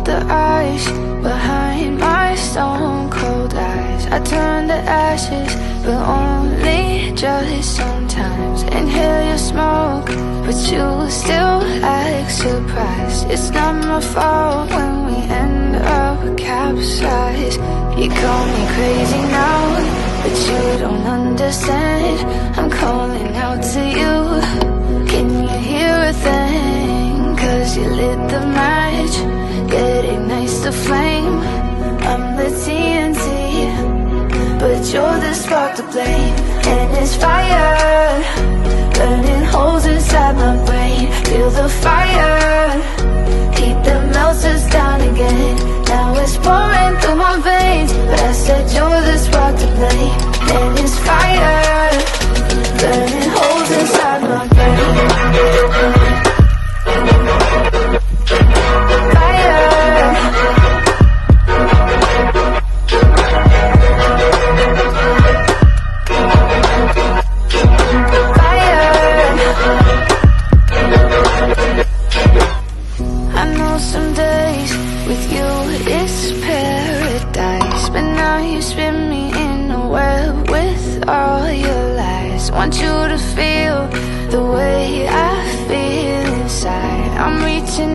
the ice behind my stone cold eyes. I turn to ashes, but only just sometimes. Inhale your smoke, but you still act surprised. It's not my fault when we end up capsized. You call me crazy now, but you don't understand. I'm calling out to you. Can you hear a thing? 'Cause you lit the match, it ignites the flame. I'm the TNT, but you're the spark to blame. And it's fire, burning holes inside my brain. Feel the fire, heat that melts us down again. Now it's pouring through my veins, but I said you're the spark to blame. And it's fire, burning holes inside my brain. Some days with you it's paradise, but now you spin me in a web with all your lies. Want you to feel the way I feel inside. I'm reaching